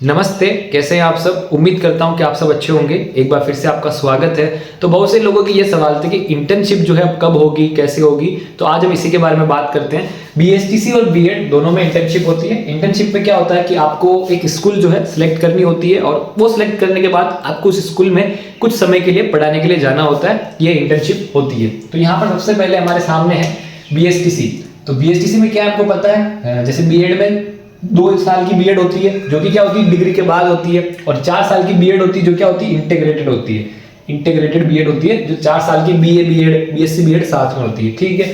नमस्ते, कैसे हैं आप सब। उम्मीद करता हूं कि आप सब अच्छे होंगे। एक बार फिर से आपका स्वागत है। तो बहुत से लोगों की ये सवाल थे कि इंटर्नशिप जो है अब कब होगी, कैसे होगी। तो आज हम इसी के बारे में बात करते हैं। बीएसटीसी और बीएड दोनों में इंटर्नशिप होती है। इंटर्नशिप में क्या होता है कि आपको एक स्कूल जो है सिलेक्ट करनी होती है और वो सिलेक्ट करने के बाद आपको उस स्कूल में कुछ समय के लिए पढ़ाने के लिए जाना होता है। ये इंटर्नशिप होती है। तो यहाँ पर सबसे पहले हमारे सामने है बीएसटीसी। तो बीएसटीसी में क्या आपको पता है, जैसे बीएड में 2 साल की बीएड होती है जो कि क्या होती है, डिग्री के बाद होती है। और 4 साल की बीएड होती है जो क्या होती है, इंटीग्रेटेड होती है। इंटीग्रेटेड बीएड होती है जो 4 साल की बीए बीएड बीएससी बीएड साथ में होती है। ठीक है।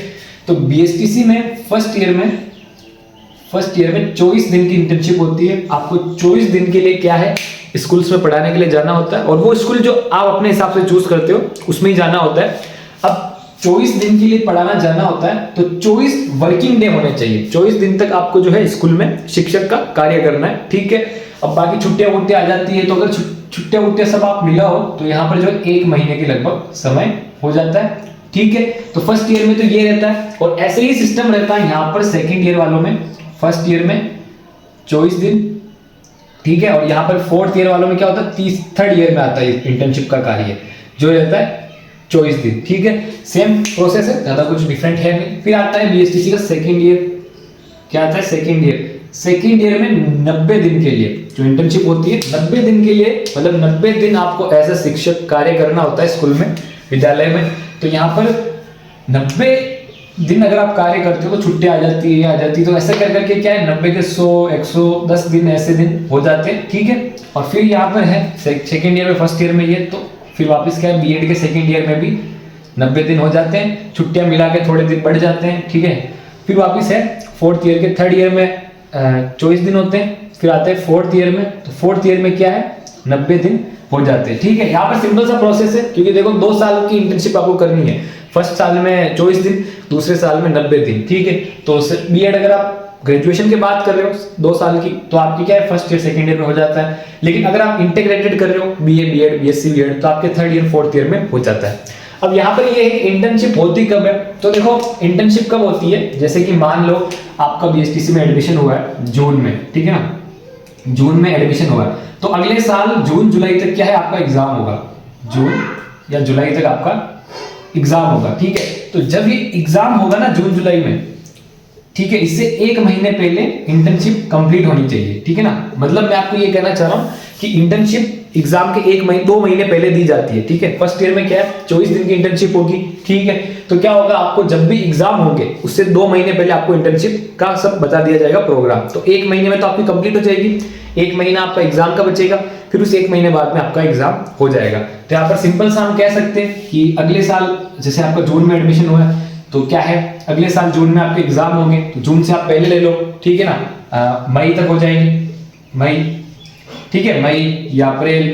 तो बीएसटीसी में फर्स्ट ईयर में 24 दिन की इंटर्नशिप होती है। आपको 24 दिन के लिए क्या है, स्कूल्स में पढ़ाने के लिए जाना होता है और वो स्कूल जो आप अपने हिसाब से चूज करते हो उसमें ही जाना होता है। अब 24 दिन के लिए पढ़ाना जाना होता है तो 24 वर्किंग डे होने चाहिए। 24 दिन तक आपको जो है स्कूल में शिक्षक का कार्य करना है। ठीक है। अब बाकी छुट्टियां वुट्टियां आ जाती है, तो अगर छुट्टियां वुट्टियां सब आप मिला हो तो यहाँ पर जो है 1 महीने के लगभग समय हो जाता है। ठीक है। तो फर्स्ट ईयर में तो ये रहता है और ऐसे ही सिस्टम रहता है यहाँ पर सेकेंड ईयर वालों में। फर्स्ट ईयर में 24 दिन, ठीक है। और यहाँ पर फोर्थ ईयर वालों में क्या होता है, थर्ड ईयर में आता है इंटर्नशिप का कार्य जो रहता है 24 दिन। ठीक है। सेम प्रोसेस है, ज्यादा कुछ डिफरेंट है नहीं। फिर आता है बीएसटीसी का सेकंड ईयर। क्या आता है सेकंड ईयर में 90 दिन के लिए जो इंटर्नशिप होती है, 90 दिन के लिए, मतलब 90 दिन आपको एज ए शिक्षक कार्य करना होता है स्कूल में, विद्यालय में। तो यहाँ पर 90 दिन अगर आप कार्य करते हो तो छुट्टी आ जाती है। तो ऐसे कर करके क्या है, 90 के 100 110 दिन ऐसे दिन हो जाते हैं। ठीक है। और फिर यहाँ पर है सेकेंड ईयर में, फर्स्ट ईयर में ये, तो फिर वापस क्या है, बीएड के सेकंड ईयर में भी 90 दिन हो जाते हैं। छुट्टियां मिला के थोड़े दिन बढ़ जाते हैं। ठीक है। फिर वापस है फोर्थ ईयर के, थर्ड ईयर में 24 दिन होते हैं। फिर आते हैं फोर्थ ईयर में, तो फोर्थ ईयर में क्या है, 90 दिन हो जाते हैं। ठीक है। यहाँ पर सिंपल सा प्रोसेस है, क्योंकि देखो 2 साल की इंटर्नशिप आपको करनी है। फर्स्ट साल में 24 दिन, दूसरे साल में 90 दिन। ठीक है। तो बीएड अगर आप ग्रेजुएशन के बाद कर रहे हो 2 साल की, तो आपकी क्या है, फर्स्ट ईयर सेकंड ईयर में हो जाता है। लेकिन अगर आप इंटीग्रेटेड कर रहे हो, बीए बीएड बीएससी बीएड, तो आपके थर्ड ईयर फोर्थ ईयर में हो जाता है। अब यहाँ पर ये इंटर्नशिप होती कब है, तो देखो इंटर्नशिप कब होती है, जैसे कि मान लो आपका बीएसटीसी में एडमिशन हुआ है जून में, ठीक है ना, जून में एडमिशन हुआ है, तो अगले साल जून जुलाई तक क्या है, आपका एग्जाम होगा। जून या जुलाई तक आपका एग्जाम होगा। ठीक है। तो जब ये एग्जाम होगा ना जून जुलाई में, ठीक है, इससे 1 महीने पहले इंटर्नशिप कंप्लीट होनी चाहिए। ठीक है ना, मतलब मैं आपको ये कहना चाह रहा हूं कि इंटर्नशिप एग्जाम के 2 महीने पहले दी जाती है। ठीक है। फर्स्ट ईयर में क्या है, 24 दिन की इंटर्नशिप होगी। ठीक है। तो क्या होगा, आपको जब भी एग्जाम होंगे उससे 2 महीने पहले आपको इंटर्नशिप का सब बता दिया जाएगा प्रोग्राम। तो 1 महीने में तो आपकी कंप्लीट हो जाएगी। 1 महीना आपका एग्जाम का बचेगा, फिर उस 1 महीने बाद में आपका एग्जाम हो जाएगा। तो यहाँ पर सिंपल सा हम कह सकते हैं कि अगले साल, जैसे आपका जून में एडमिशन हुआ है, तो क्या है, अगले साल जून में आपके एग्जाम होंगे, तो जून से आप पहले ले लो। ठीक है ना, मई तक हो जाएंगे, मई, ठीक है, मई या अप्रैल,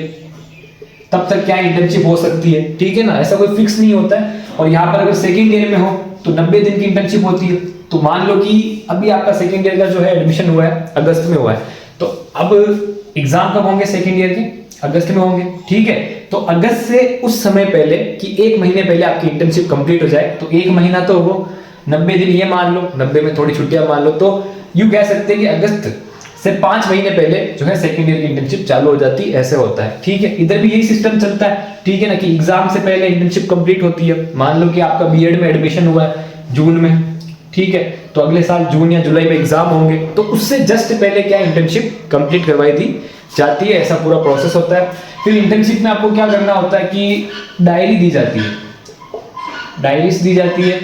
तब तक क्या इंटर्नशिप हो सकती है। ठीक है ना, ऐसा कोई फिक्स नहीं होता है। और यहाँ पर अगर सेकेंड ईयर में हो तो 90 दिन की इंटर्नशिप होती है। तो मान लो कि अभी आपका सेकेंड ईयर का जो है एडमिशन हुआ है, अगस्त में हुआ है, तो अब एग्जाम कब होंगे, सेकेंड ईयर के अगस्त में होंगे। ठीक है। तो अगस्त से उस समय पहले कि 1 महीने पहले आपकी इंटर्नशिप कंप्लीट हो जाए, तो 1 महीना तो वो 90 दिन ये मान लो, 90 में थोड़ी छुट्टियां मान लो, तो यूं कह सकते हैं कि अगस्त से 5 महीने पहले जो है सेकंड ईयर की इंटर्नशिप चालू हो जाती है। ऐसे होता है। ठीक है। इधर भी यही सिस्टम चलता है। ठीक है ना, कि एग्जाम से पहले इंटर्नशिप कंप्लीट होती है। मान लो कि आपका बीएड में एडमिशन हुआ है जून में, ठीक है, तो अगले साल जून या जुलाई में एग्जाम होंगे, तो उससे जस्ट पहले क्या इंटर्नशिप कंप्लीट करवाई दी जाती है। ऐसा पूरा प्रोसेस होता है। फिर इंटर्नशिप में आपको क्या करना होता है कि डायरी दी जाती है, डायरीज दी जाती है।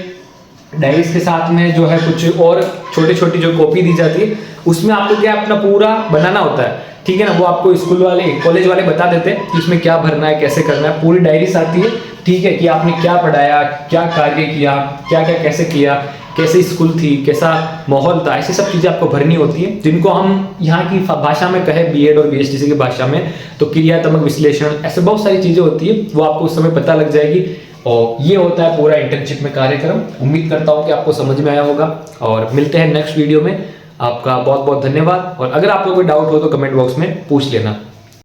डायरीज के साथ में जो है कुछ और छोटी छोटी जो कॉपी दी जाती है, उसमें आपको क्या अपना पूरा बनाना होता है। ठीक है ना, वो आपको स्कूल वाले, कॉलेज वाले बता देते हैं कि इसमें क्या भरना है, कैसे करना है। पूरी डायरीज आती है। ठीक है, कि आपने क्या पढ़ाया, क्या कार्य किया, क्या क्या कैसे किया, कैसे स्कूल थी, कैसा माहौल था, ऐसी सब चीजें आपको भरनी होती है, जिनको हम यहाँ की भाषा में कहे, बीएड और बीएसटीसी की भाषा में तो क्रियात्मक विश्लेषण, ऐसे बहुत सारी चीजें होती है, वो आपको उस समय पता लग जाएगी। और ये होता है पूरा इंटर्नशिप में कार्यक्रम। उम्मीद करता हूँ कि आपको समझ में आया होगा और मिलते हैं नेक्स्ट वीडियो में। आपका बहुत बहुत धन्यवाद। और अगर आपको कोई डाउट हो तो कमेंट बॉक्स में पूछ लेना।